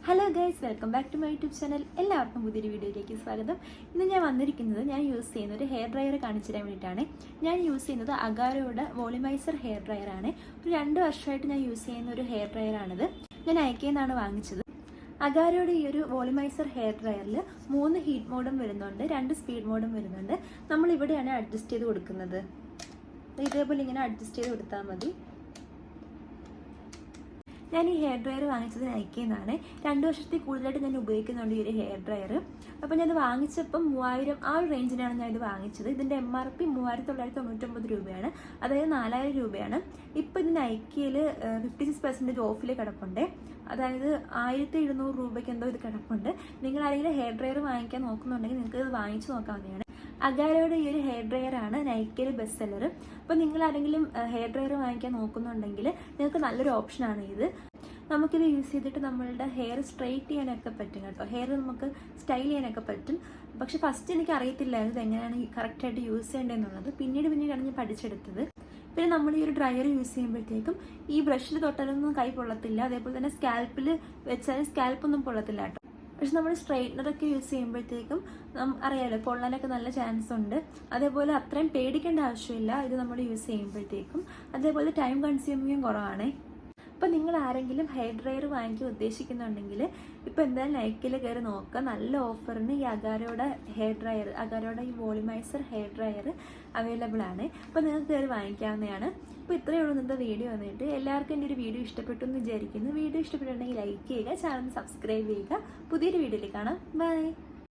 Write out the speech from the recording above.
Hello guys, welcome back to my YouTube channel. എല്ലാവർക്കും പുതിയൊരു വീഡിയോയിലേക്ക് സ്വാഗതം. ഇന്ന് ഞാൻ വന്നിരിക്കുന്നത് ഞാൻ യൂസ് ചെയ്യുന്ന ഒരു ഹെയർ ഡ്രയർ കാണിച്ചു തരാൻ വേണ്ടിയിട്ടാണ്. ഞാൻ യൂസ് ചെയ്യുന്നത് അഗാരോയുടെ വോളിമൈസർ ഹെയർ ഡ്രയറാണ്. ഒരു 2 വർഷമായിട്ട് ഞാൻ യൂസ് ചെയ്യുന്ന ഒരു ഹെയർ ഡ്രയറാണിത്. ഞാൻ ഐക്കയിൽ നിന്നാണ് വാങ്ങിച്ചത്. അഗാരോയുടെ ഈ ഒരു വോളിമൈസർ ഹെയർ ഡ്രയറിൽ 3 ഹീറ്റ് മോഡും വരുന്നുണ്ട്, 2 സ്പീഡ് മോഡും വരുന്നുണ്ട്. നമ്മൾ ഇവിടെയാണ് അഡ്ജസ്റ്റ് ചെയ്ത് കൊടുക്കുന്നത്. ഇതേപോലെ ഇങ്ങനെ അഡ്ജസ്റ്റ് ചെയ്ത് കൊടുത്താൽ മതി. ഞാൻ ഈ ഹെയർ ഡ്രയർ വാങ്ങിച്ചത് ഐക്കയിൽ നിന്നാണ്. 2 വർഷത്തിൽ കൂടുതലായിട്ട് ഞാൻ ഉപയോഗിക്കുന്നുണ്ട് ഈ ഒരു ഹെയർ ഡ്രയർ. അപ്പോൾ ഞാനത് വാങ്ങിച്ചപ്പം 3000 ആ ഒരു റേഞ്ചിനാണ് ഞാനിത് വാങ്ങിച്ചത്. ഇതിൻ്റെ MRP 3999 രൂപയാണ്, അതായത് 4000 രൂപയാണ്. ഇപ്പോൾ ഇതിന് ഐക്കയിൽ 56% ഓഫിൽ കിടപ്പുണ്ട്, അതായത് 1700 രൂപയ്ക്ക് എന്തോ ഇത് കിടപ്പുണ്ട്. നിങ്ങൾ ആരെങ്കിലും ഹെയർ ഡ്രയർ വാങ്ങിക്കാൻ നോക്കുന്നുണ്ടെങ്കിൽ നിങ്ങൾക്ക് ഇത് വാങ്ങിച്ചു നോക്കാവുന്നതാണ്. അഗാരോയുടെ ഈ ഒരു ഹെയർ ഡ്രയറാണ് നൈക്കയിൽ ബെസ്റ്റ് സെല്ലർ. അപ്പോൾ നിങ്ങൾ ആരെങ്കിലും ഹെയർ ഡ്രയർ വാങ്ങിക്കാൻ നോക്കുന്നുണ്ടെങ്കിൽ നിങ്ങൾക്ക് നല്ലൊരു ഓപ്ഷനാണ് ഇത്. നമുക്കിത് യൂസ് ചെയ്തിട്ട് നമ്മളുടെ ഹെയർ സ്ട്രെയിറ്റ് ചെയ്യാനൊക്കെ പറ്റും കേട്ടോ. ഹെയർ നമുക്ക് സ്റ്റൈൽ ചെയ്യാനൊക്കെ പറ്റും. പക്ഷെ ഫസ്റ്റ് എനിക്ക് അറിയത്തില്ലായിരുന്നു ഇത് എങ്ങനെയാണ് കറക്റ്റായിട്ട് യൂസ് ചെയ്യേണ്ടതെന്നുള്ളത്. പിന്നീടാണ് ഞാൻ പഠിച്ചെടുത്തത്. പിന്നെ നമ്മൾ ഈ ഒരു ഡ്രയർ യൂസ് ചെയ്യുമ്പോഴത്തേക്കും ഈ ബ്രഷിൽ തൊട്ടാലൊന്നും കൈ പൊള്ളത്തില്ല, അതേപോലെ തന്നെ സ്കാൽപ്പിൽ വെച്ചാലും സ്കാൽപ്പൊന്നും പൊള്ളത്തില്ല കേട്ടോ. പക്ഷെ നമ്മൾ സ്ട്രെയിറ്റ്നറൊക്കെ യൂസ് ചെയ്യുമ്പോഴത്തേക്കും അറിയാമല്ലോ, പൊള്ളാനൊക്കെ നല്ല ചാൻസ് ഉണ്ട്. അതേപോലെ അത്രയും പേടിക്കേണ്ട ആവശ്യമില്ല ഇത് നമ്മൾ യൂസ് ചെയ്യുമ്പോഴത്തേക്കും. അതേപോലെ ടൈം കൺസ്യൂമിങ്ങും കുറവാണ്. അപ്പോൾ നിങ്ങൾ ആരെങ്കിലും ഹെയർ ഡ്രയർ വാങ്ങിക്കാൻ ഉദ്ദേശിക്കുന്നുണ്ടെങ്കിൽ ഇപ്പോൾ എന്തായാലും നൈക്കയിൽ കയറി നോക്കുക. നല്ല ഓഫറിന് ഈ അഗാരോയുടെ ഹെയർ ഡ്രയർ, അഗാരോയുടെ ഈ വോളിമൈസർ ഹെയർ ഡ്രയർ അവൈലബിൾ ആണ്. അപ്പോൾ നിങ്ങൾക്ക് കയറി വാങ്ങിക്കാവുന്നതാണ്. അപ്പോൾ ഇത്രയേ ഉള്ളൂ ഇന്നത്തെ വീഡിയോ വന്നിട്ട്. എല്ലാവർക്കും എൻ്റെ ഒരു വീഡിയോ ഇഷ്ടപ്പെട്ടു എന്ന് വിചാരിക്കുന്നു. വീഡിയോ ഇഷ്ടപ്പെട്ടിട്ടുണ്ടെങ്കിൽ ലൈക്ക് ചെയ്യുക, ചാനൽ സബ്സ്ക്രൈബ് ചെയ്യുക. പുതിയൊരു വീഡിയോയിൽ കാണാം. ബൈ.